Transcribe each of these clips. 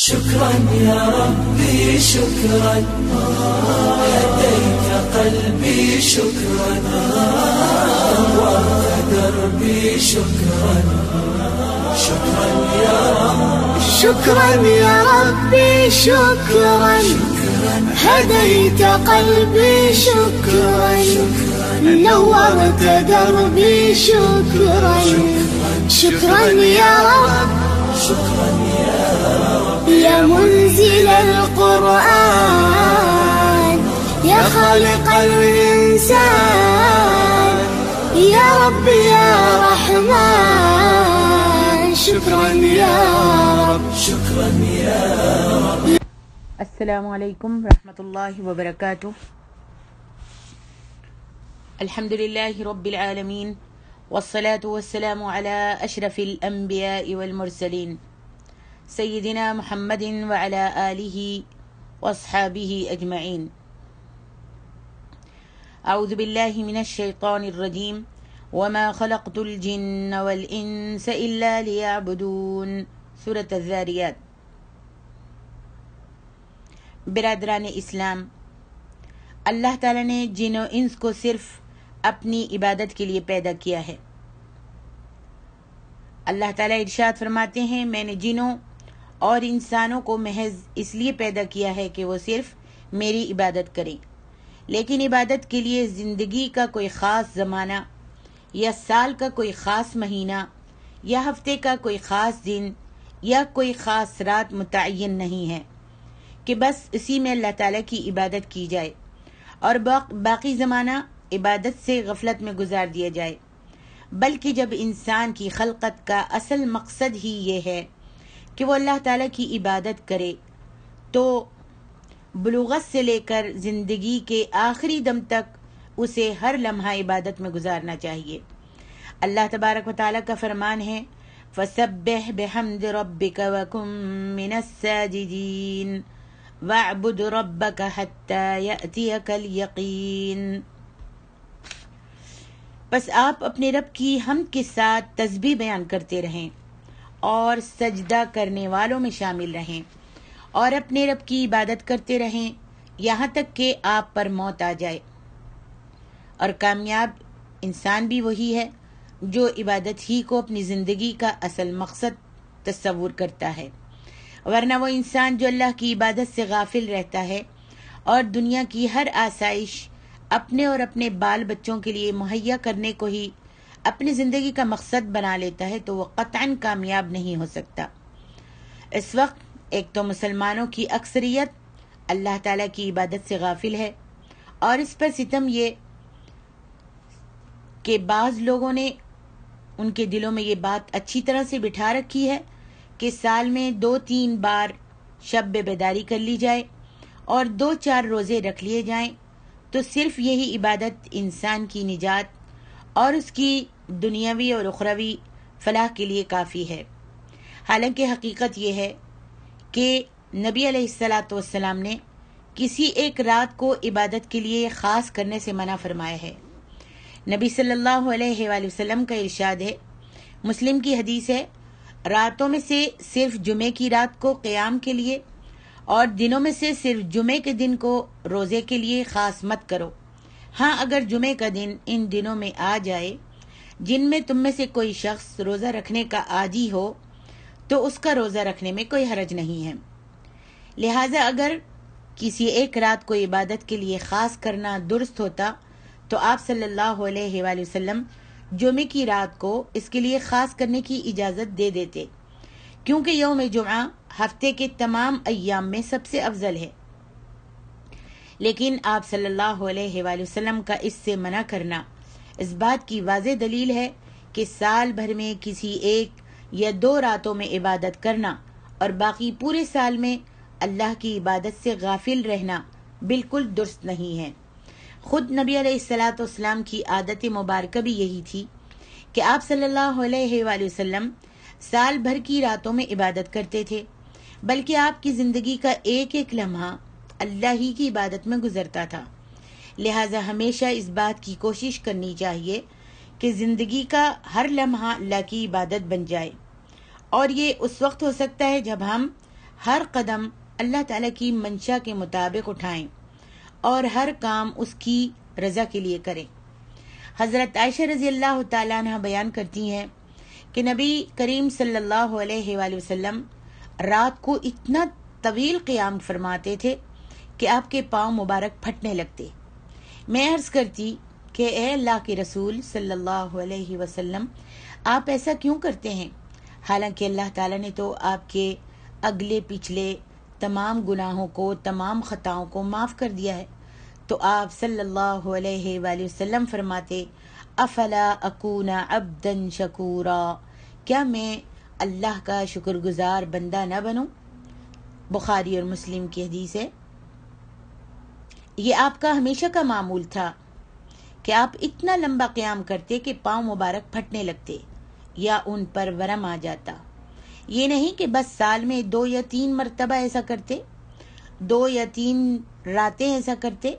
شكرا يا ربي شكرا هديت قلبي شكرا نورت دربي شكرا شكرا يا رب شكرا يا ربي شكرا هديت قلبي شكرا نورت دربي شكرا شكرا يا رب شكرا يا رب يا منزل القرآن يا خالق الإنسان يا رب يا رحمن شكرا يا رب شكرا يا رب. السلام علیکم ورحمۃ اللہ وبرکاتہ. الحمد للہ رب العالمین والصلاة والسلام على اشرف الانبیاء والمرسلین سیدنا محمد وعلى آلہ واصحابہ اجمعین. اعوذ باللہ من الشیطان الرجیم وما خلقت الجن والانس الا لیعبدون. سورۃ الذاریات. برادران اسلام، اللہ تعالیٰ نے جن و انس کو صرف اپنی عبادت کے لیے پیدا کیا ہے. اللہ تعالیٰ ارشاد فرماتے ہیں، میں نے جنوں اور انسانوں کو محض اس لیے پیدا کیا ہے کہ وہ صرف میری عبادت کریں، لیکن عبادت کے لیے زندگی کا کوئی خاص زمانہ یا سال کا کوئی خاص مہینہ یا ہفتے کا کوئی خاص دن یا کوئی خاص رات متعین نہیں ہے کہ بس اسی میں اللہ تعالیٰ کی عبادت کی جائے اور باقی زمانہ عبادت سے غفلت میں گزار دیا جائے، بلکہ جب انسان کی خلقت کا اصل مقصد ہی یہ ہے کہ وہ اللہ تعالیٰ کی عبادت کرے، تو بلوغت سے لے کر زندگی کے آخری دم تک اسے ہر لمحہ عبادت میں گزارنا چاہیے. اللہ تبارک و تعالیٰ کا فرمان ہے، فَسَبِّحْ بِحَمْدِ رَبِّكَ وَكُن مِّنَ السَّاجِدِينَ وَاعْبُدْ رَبَّكَ حَتَّى يَأْتِيَكَ الْيَقِينُ. بس آپ اپنے رب کی حمد کے ساتھ تسبیح بیان کرتے رہیں اور سجدہ کرنے والوں میں شامل رہیں اور اپنے رب کی عبادت کرتے رہیں یہاں تک کہ آپ پر موت آ جائے. اور کامیاب انسان بھی وہی ہے جو عبادت ہی کو اپنی زندگی کا اصل مقصد تصور کرتا ہے، ورنہ وہ انسان جو اللہ کی عبادت سے غافل رہتا ہے اور دنیا کی ہر آسائش اپنے اور اپنے بال بچوں کے لیے مہیا کرنے کو ہی اپنی زندگی کا مقصد بنا لیتا ہے تو وہ قطعاً کامیاب نہیں ہو سکتا. اس وقت ایک تو مسلمانوں کی اکثریت اللہ تعالیٰ کی عبادت سے غافل ہے، اور اس پر ستم یہ کہ بعض لوگوں نے ان کے دلوں میں یہ بات اچھی طرح سے بٹھا رکھی ہے کہ سال میں 2-3 بار شب بیداری کر لی جائے اور 2-4 روزے رکھ لیے جائیں تو صرف یہی عبادت انسان کی نجات اور اس کی دنیاوی اور اخروی فلاح کے لیے کافی ہے. حالانکہ حقیقت یہ ہے کہ نبی علیہ السلام نے کسی ایک رات کو عبادت کے لیے خاص کرنے سے منع فرمایا ہے. نبی صلی اللہ علیہ وآلہ وسلم کا ارشاد ہے، مسلم کی حدیث ہے، راتوں میں سے صرف جمعے کی رات کو قیام کے لیے اور دنوں میں سے صرف جمعے کے دن کو روزے کے لیے خاص مت کرو. ہاں، اگر جمعے کا دن ان دنوں میں آ جائے جن میں تم میں سے کوئی شخص روزہ رکھنے کا عادی ہو تو اس کا روزہ رکھنے میں کوئی حرج نہیں ہے. لہٰذا اگر کسی ایک رات کو عبادت کے لیے خاص کرنا درست ہوتا تو آپ صلی اللہ علیہ وآلہ وسلم جمعے کی رات کو اس کے لیے خاص کرنے کی اجازت دے دیتے، کیونکہ یوم جمعہ ہفتے کے تمام ایام میں سب سے افضل ہے. لیکن آپ صلی اللہ علیہ وآلہ وسلم کا اس سے منع کرنا اس بات کی واضح دلیل ہے کہ سال بھر میں کسی ایک یا 2 راتوں میں عبادت کرنا اور باقی پورے سال میں اللہ کی عبادت سے غافل رہنا بالکل درست نہیں ہے. خود نبی علیہ السلام کی عادت مبارکہ بھی یہی تھی کہ آپ صلی اللہ علیہ وآلہ وسلم سال بھر کی راتوں میں عبادت کرتے تھے، بلکہ آپ کی زندگی کا ایک ایک لمحہ اللہ ہی کی عبادت میں گزرتا تھا. لہٰذا ہمیشہ اس بات کی کوشش کرنی چاہیے کہ زندگی کا ہر لمحہ اللہ کی عبادت بن جائے، اور یہ اس وقت ہو سکتا ہے جب ہم ہر قدم اللہ تعالیٰ کی منشا کے مطابق اٹھائیں اور ہر کام اس کی رضا کے لیے کریں۔ حضرت عائشہ رضی اللہ تعالیٰ عنہ بیان کرتی ہیں کہ نبی کریم صلی اللہ علیہ وآلہ وسلم رات کو اتنا طویل قیام فرماتے تھے کہ آپ کے پاؤں مبارک پھٹنے لگتے۔ میں عرض کرتی کہ اے اللہ کے رسول صلی اللہ علیہ وسلم، آپ ایسا کیوں کرتے ہیں؟ حالانکہ اللہ تعالیٰ نے تو آپ کے اگلے پچھلے تمام گناہوں کو، تمام خطاؤں کو معاف کر دیا ہے۔ تو آپ صلی اللہ علیہ وآلہ وسلم فرماتے، افلا اکون عبدا شکورا، کیا میں اللہ کا شکر گزار بندہ نہ بنوں؟ بخاری اور مسلم کی حدیث ہے۔ یہ آپ کا ہمیشہ کا معمول تھا کہ آپ اتنا لمبا قیام کرتے کہ پاؤں مبارک پھٹنے لگتے یا ان پر ورم آ جاتا۔ یہ نہیں کہ بس سال میں 2 یا 3 مرتبہ ایسا کرتے، 2 یا 3 راتیں ایسا کرتے،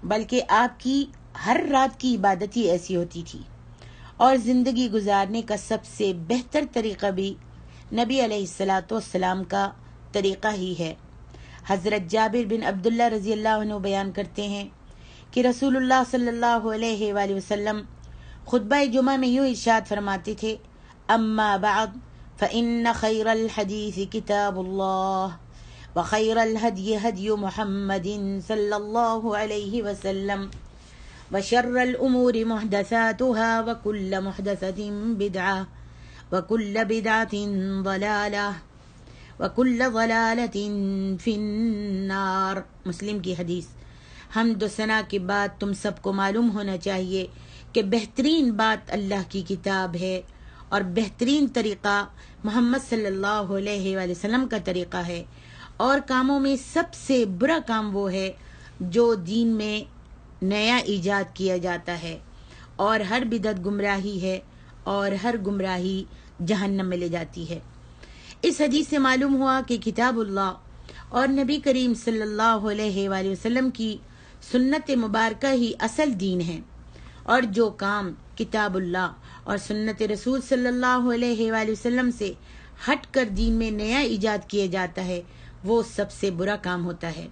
بلکہ آپ کی ہر رات کی عبادت ہی ایسی ہوتی تھی۔ اور زندگی گزارنے کا سب سے بہتر طریقہ بھی نبی علیہ الصلاۃ والسلام کا طریقہ ہی ہے۔ حضرت جابر بن عبداللہ رضی اللہ عنہ بیان کرتے ہیں کہ رسول اللہ صلی اللہ علیہ وآلہ وسلم خطبہ جمعہ میں یوں ارشاد فرماتے تھے، اما بعد فإن خیر الحدیث کتاب اللہ وخیر الہدی ہدی محمد صلی اللہ علیہ وسلم وشر الامور محدثاتها وکل محدثۃ بدعہ وکل بدعۃ ضلالہ وکل ضلالۃ فی النار۔ مسلم کی حدیث۔ حمد و ثنا کے بعد تم سب کو معلوم ہونا چاہیے کہ بہترین بات اللہ کی کتاب ہے اور بہترین طریقہ محمد صلی اللہ علیہ وآلہ وسلم کا طریقہ ہے، اور کاموں میں سب سے برا کام وہ ہے جو دین میں نیا ایجاد کیا جاتا ہے، اور ہر بدعت گمراہی ہے اور ہر گمراہی جہنم میں لے جاتی ہے۔ اس حدیث سے معلوم ہوا کہ کتاب اللہ اور نبی کریم صلی اللہ علیہ وآلہ وسلم کی سنت مبارکہ ہی اصل دین ہے، اور جو کام کتاب اللہ اور سنت رسول صلی اللہ علیہ وآلہ وسلم سے ہٹ کر دین میں نیا ایجاد کیا جاتا ہے وہ سب سے برا کام ہوتا ہے،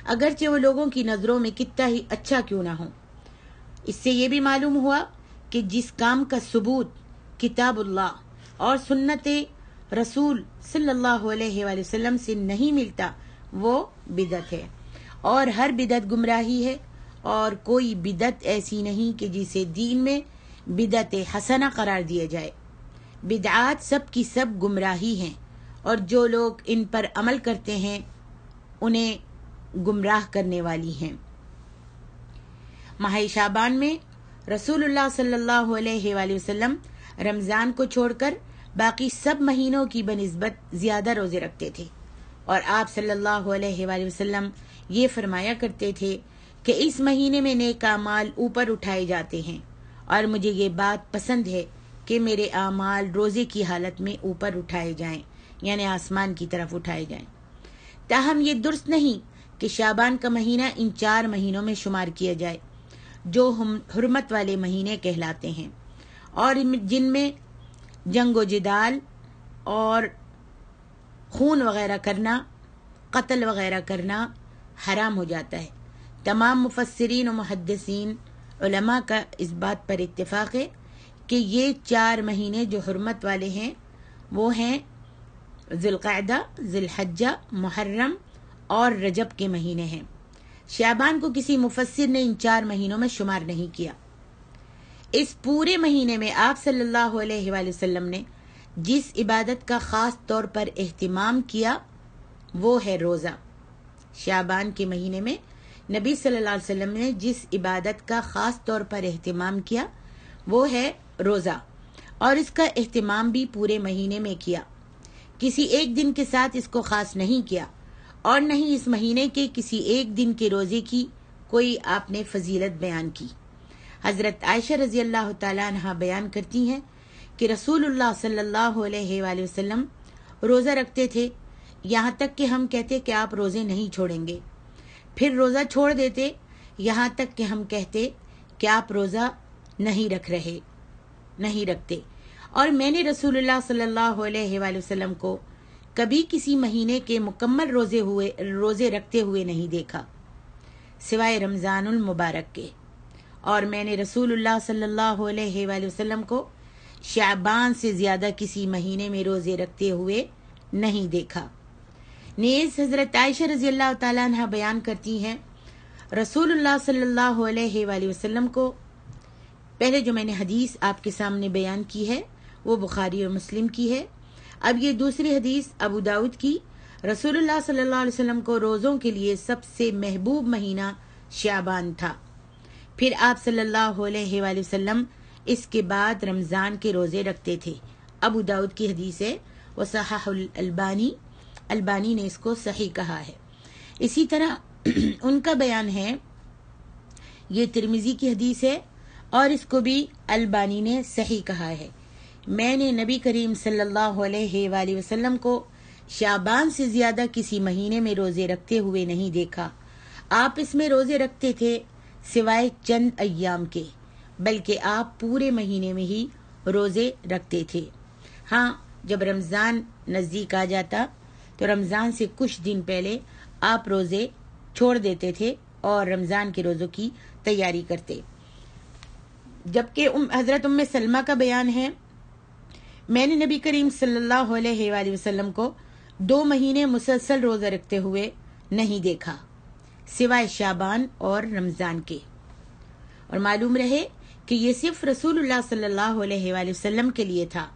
اگرچہ وہ لوگوں کی نظروں میں کتنا ہی اچھا کیوں نہ ہو۔ اس سے یہ بھی معلوم ہوا کہ جس کام کا ثبوت کتاب اللہ اور سنت رسول صلی اللہ علیہ وآلہ وسلم سے نہیں ملتا وہ بدعت ہے، اور ہر بدعت گمراہی ہے، اور کوئی بدعت ایسی نہیں کہ جسے دین میں بدعت حسنہ قرار دیا جائے۔ بدعات سب کی سب گمراہی ہیں، اور جو لوگ ان پر عمل کرتے ہیں انہیں گمراہ کرنے والی ہیں۔ ماہ شعبان میں رسول اللہ صلی اللہ علیہ وآلہ وسلم رمضان کو چھوڑ کر باقی سب مہینوں کی بنسبت زیادہ روزے رکھتے تھے، اور آپ صلی اللہ علیہ وآلہ وسلم یہ فرمایا کرتے تھے کہ اس مہینے میں نیک اعمال اوپر اٹھائے جاتے ہیں، اور مجھے یہ بات پسند ہے کہ میرے اعمال روزے کی حالت میں اوپر اٹھائے جائیں، یعنی آسمان کی طرف اٹھائے جائیں۔ تاہم یہ درست نہیں کہ شعبان کا مہینہ ان 4 مہینوں میں شمار کیا جائے جو حرمت والے مہینے کہلاتے ہیں، اور جن میں جنگ و جدال اور خون وغیرہ کرنا، قتل وغیرہ کرنا حرام ہو جاتا ہے۔ تمام مفسرین و محدثین علماء کا اس بات پر اتفاق ہے کہ یہ 4 مہینے جو حرمت والے ہیں وہ ہیں ذوالقعدہ، ذوالحجہ، محرم اور رجب کے مہینے ہیں۔ شعبان کو کسی مفسر نے ان 4 مہینوں میں شمار نہیں کیا۔ اس پورے مہینے میں آپ صلی اللہ علیہ وآلہ وسلم نے جس عبادت کا خاص طور پر اہتمام کیا وہ ہے روزہ۔ شعبان کے مہینے میں نبی صلی اللہ علیہ وسلم نے جس عبادت کا خاص طور پر اہتمام کیا وہ ہے روزہ، اور اس کا اہتمام بھی پورے مہینے میں کیا، کسی ایک دن کے ساتھ اس کو خاص نہیں کیا، اور نہ ہی اس مہینے کے کسی ایک دن کے روزے کی کوئی آپ نے فضیلت بیان کی۔ حضرت عائشہ رضی اللہ تعالیٰ عنہ بیان کرتی ہیں کہ رسول اللہ صلی اللہ علیہ وآلہ وسلم روزہ رکھتے تھے، یہاں تک کہ ہم کہتے کہ آپ روزے نہیں چھوڑیں گے، پھر روزہ چھوڑ دیتے یہاں تک کہ ہم کہتے کہ آپ روزہ نہیں رکھتے، اور میں نے رسول اللہ صلی اللہ علیہ وآلہ وسلم کو کبھی کسی مہینے کے مکمل روزے رکھتے ہوئے نہیں دیکھا سوائے رمضان المبارک کے، اور میں نے رسول اللہ صلی اللہ علیہ وآلہ وسلم کو شعبان سے زیادہ کسی مہینے میں روزے رکھتے ہوئے نہیں دیکھا۔ نیز حضرت عائشہ رضی اللہ تعالیٰ عنہ بیان کرتی ہیں رسول اللہ صلی اللہ علیہ وآلہ وسلم کو، پہلے جو میں نے حدیث آپ کے سامنے بیان کی ہے وہ بخاری اور مسلم کی ہے، اب یہ دوسری حدیث ابو داؤد کی، رسول اللہ صلی اللہ علیہ وسلم کو روزوں کے لیے سب سے محبوب مہینہ شعبان تھا، پھر آپ صلی اللہ علیہ وآلہ وسلم اس کے بعد رمضان کے روزے رکھتے تھے۔ ابو داؤد کی حدیث ہے، وصحح البانی نے اس کو صحیح کہا ہے۔ اسی طرح ان کا بیان ہے، یہ ترمذی کی حدیث ہے اور اس کو بھی البانی نے صحیح کہا ہے، میں نے نبی کریم صلی اللہ علیہ وآلہ وسلم کو شعبان سے زیادہ کسی مہینے میں روزے رکھتے ہوئے نہیں دیکھا، آپ اس میں روزے رکھتے تھے سوائے چند ایام کے، بلکہ آپ پورے مہینے میں ہی روزے رکھتے تھے۔ ہاں، جب رمضان نزدیک آ جاتا تو رمضان سے کچھ دن پہلے آپ روزے چھوڑ دیتے تھے اور رمضان کے روزوں کی تیاری کرتے۔ جبکہ حضرت ام سلمہ کا بیان ہے، میں نے نبی کریم صلی اللہ علیہ وآلہ وسلم کو 2 مہینے مسلسل روزہ رکھتے ہوئے نہیں دیکھا سوائے شعبان اور رمضان کے، اور معلوم رہے کہ یہ صرف رسول اللہ صلی اللہ علیہ وآلہ وسلم کے لیے تھا،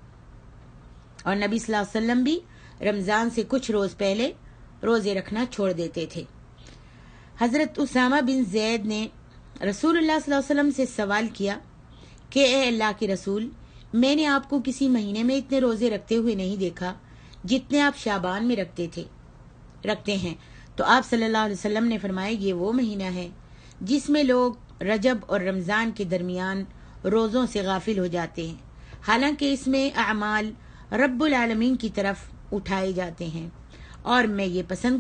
اور نبی صلی اللہ علیہ وسلم بھی رمضان سے کچھ روز پہلے روزے رکھنا چھوڑ دیتے تھے۔ حضرت اسامہ بن زید نے رسول اللہ صلی اللہ علیہ وسلم سے سوال کیا کہ اے اللہ کے رسول، میں نے آپ کو کسی مہینے میں اتنے روزے رکھتے ہوئے نہیں دیکھا جتنے آپ شعبان میں رکھتے ہیں، تو آپ صلی اللہ علیہ وسلم نے فرمایا یہ وہ مہینہ ہے جس میں لوگ رجب اور رمضان کے درمیان روزوں سے غافل ہو جاتے ہیں، حالانکہ اس میں اعمال رب العالمین کی طرف اٹھائے جاتے ہیں، اور میں یہ پسند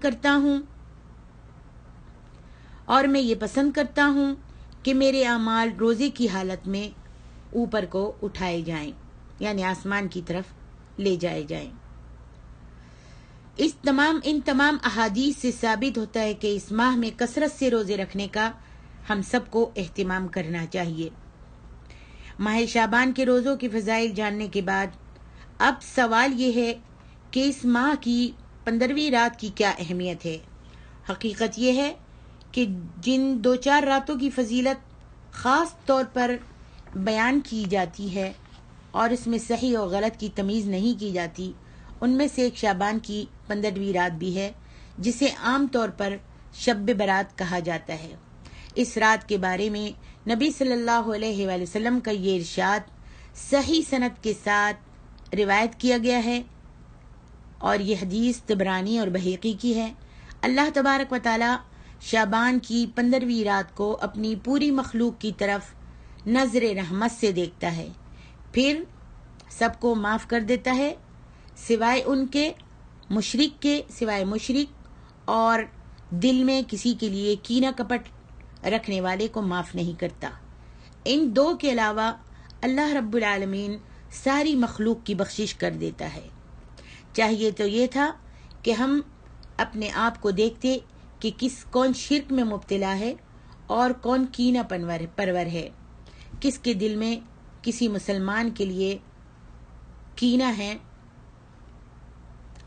کرتا ہوں کہ میرے اعمال روزے کی حالت میں اوپر کو اٹھائے جائیں، یعنی آسمان کی طرف لے جائے جائیں۔ ان تمام احادیث سے ثابت ہوتا ہے کہ اس ماہ میں کثرت سے روزے رکھنے کا ہم سب کو اہتمام کرنا چاہیے۔ ماہ شعبان کے روزوں کی فضائل جاننے کے بعد اب سوال یہ ہے کہ اس ماہ کی 15ویں رات کی کیا اہمیت ہے۔ حقیقت یہ ہے کہ جن 2-4 راتوں کی فضیلت خاص طور پر بیان کی جاتی ہے اور اس میں صحیح اور غلط کی تمیز نہیں کی جاتی، ان میں سے ایک شعبان کی 15ویں رات بھی ہے، جسے عام طور پر شب برات کہا جاتا ہے۔ اس رات کے بارے میں نبی صلی اللہ علیہ وآلہ وسلم کا یہ ارشاد صحیح سند کے ساتھ روایت کیا گیا ہے، اور یہ حدیث طبرانی اور بہقی کی ہے۔ اللہ تبارک و تعالی شعبان کی 15ویں رات کو اپنی پوری مخلوق کی طرف نظر رحمت سے دیکھتا ہے، پھر سب کو معاف کر دیتا ہے سوائے مشرک، اور دل میں کسی کے لیے کینہ کپٹ رکھنے والے کو معاف نہیں کرتا۔ ان 2 کے علاوہ اللہ رب العالمین ساری مخلوق کی بخشش کر دیتا ہے۔ چاہیے تو یہ تھا کہ ہم اپنے آپ کو دیکھتے کہ کون شرک میں مبتلا ہے اور کون کینہ پرور ہے، کس کے دل میں کسی مسلمان کے لیے کینہ ہے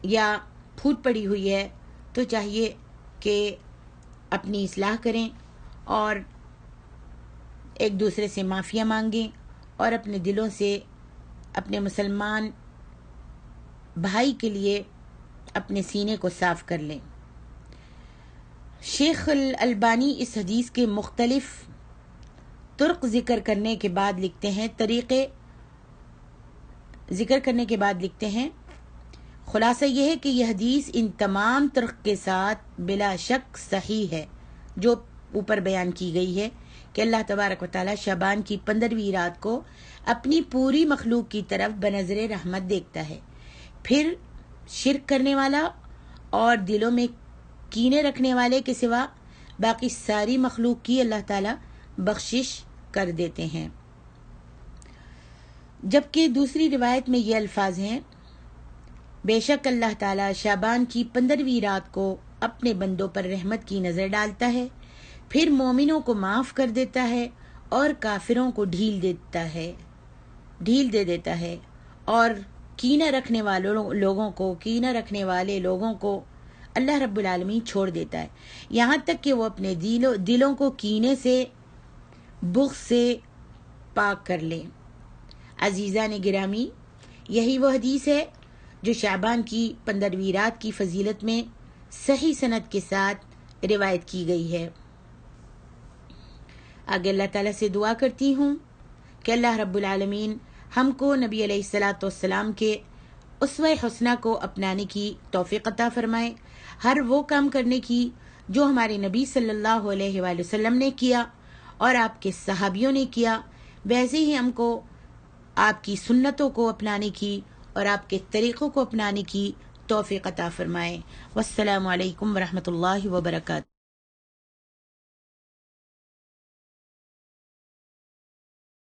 یا پھوٹ پڑی ہوئی ہے، تو چاہیے کہ اپنی اصلاح کریں اور ایک دوسرے سے معافیاں مانگیں اور اپنے دلوں سے اپنے مسلمان بھائی کے لیے اپنے سینے کو صاف کر لیں۔ شیخ الالبانی اس حدیث کے مختلف طرق ذکر کرنے کے بعد لکھتے ہیں خلاصہ یہ ہے کہ یہ حدیث ان تمام طرق کے ساتھ بلا شک صحیح ہے، جو اوپر بیان کی گئی ہے کہ اللہ تبارک و تعالی شعبان کی 15ویں رات کو اپنی پوری مخلوق کی طرف بنظر رحمت دیکھتا ہے، پھر شرک کرنے والا اور دلوں میں کینے رکھنے والے کے سوا باقی ساری مخلوق کی اللہ تعالی بخشش کر دیتے ہیں۔ جبکہ دوسری روایت میں یہ الفاظ ہیں، بے شک اللہ تعالیٰ شعبان کی 15ویں رات کو اپنے بندوں پر رحمت کی نظر ڈالتا ہے، پھر مومنوں کو معاف کر دیتا ہے اور کافروں کو ڈھیل دے دیتا ہے اور کینہ رکھنے والے لوگوں کو اللہ رب العالمین چھوڑ دیتا ہے، یہاں تک کہ وہ اپنے دلوں کو کینے سے، بغض سے پاک کر لیں۔ عزیزان گرامی، یہی وہ حدیث ہے جو شعبان کی 15ویں رات کی فضیلت میں صحیح سند کے ساتھ روایت کی گئی ہے۔ آگے اللہ تعالیٰ سے دعا کرتی ہوں کہ اللہ رب العالمین ہم کو نبی علیہ الصلاۃ والسلام کے اسوہ حسنہ کو اپنانے کی توفیق عطا فرمائے، ہر وہ کام کرنے کی جو ہمارے نبی صلی اللہ علیہ وآلہ وسلم نے کیا اور آپ کے صحابیوں نے کیا، ویسے ہی ہم کو آپ کی سنتوں کو اپنانے کی اور آپ کے طریقوں کو اپنانے کی توفیق عطا فرمائے۔ والسلام علیکم ورحمۃ اللہ وبرکاتہ۔